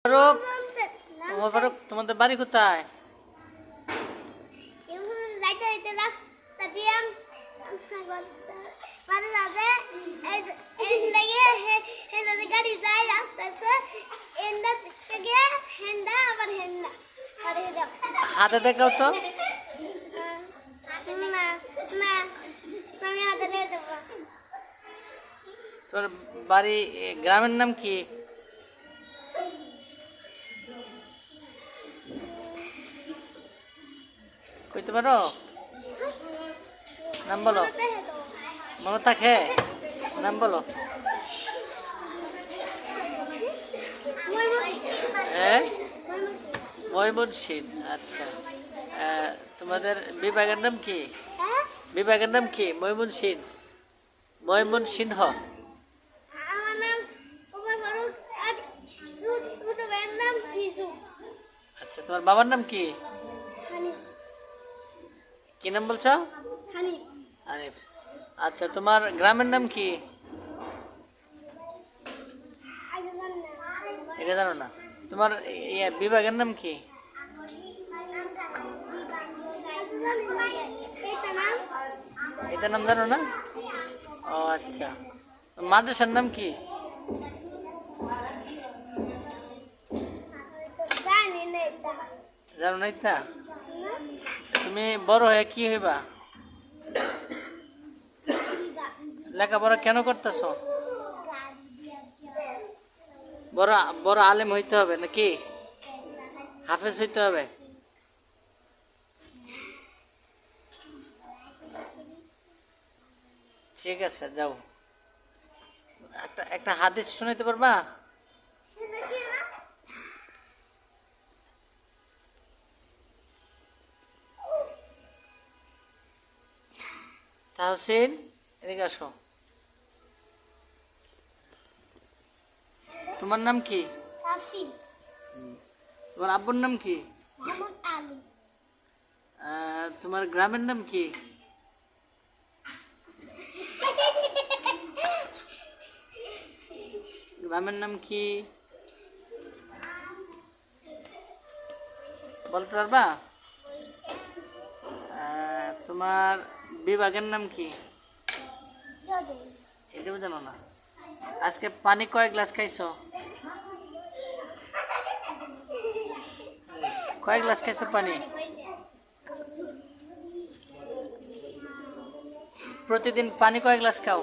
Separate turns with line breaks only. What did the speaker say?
ফারুক, ওমর ফারুক, তোমাদের বাড়ি কোথায়? হাতে দেখাও তো। তোর বাড়ি গ্রামের নাম কি? কইতে পারো? নাম বলো। মনে থাকে? নাম বলো। হ্যাঁ, ময়মনসিংহ। আচ্ছা, তোমাদের বিভাগের নাম কি? বিভাগের নাম কি? ময়মনসিংহ, ময়মনসিংহ। আচ্ছা, তোমার বাবার নাম কি? কি নাম বলছো? হানিফ। আচ্ছা, তোমার গ্রামের নাম কি? এটা জানো না? তোমার বিভাগের নাম কি? এটার নাম জানো না? ও আচ্ছা, মাদ্রাসার নাম কি? জানো না? এটা তুমি বড় হয়ে কি হইবা? লেখাপড়া কেন করতেছ? বড় বড় আলেম হইতে হবে নাকি? হাফেজ হইতে হবে? ঠিক আছে, যাও। একটা একটা হাদিস শোনাইতে পারবা? তাহসিন, এদিকে আসো। তোমার নাম কি? তোমার আব্বুর নাম কি? তোমার গ্রামের নাম কি? গ্রামের নাম কি বলতে পারবা? তোমার বিভাগের নাম কি? এটাও জানো না? আজকে পানি কয় গ্লাস খাইছো? কয় গ্লাস খাইছো পানি? প্রতিদিন পানি কয় গ্লাস খাও?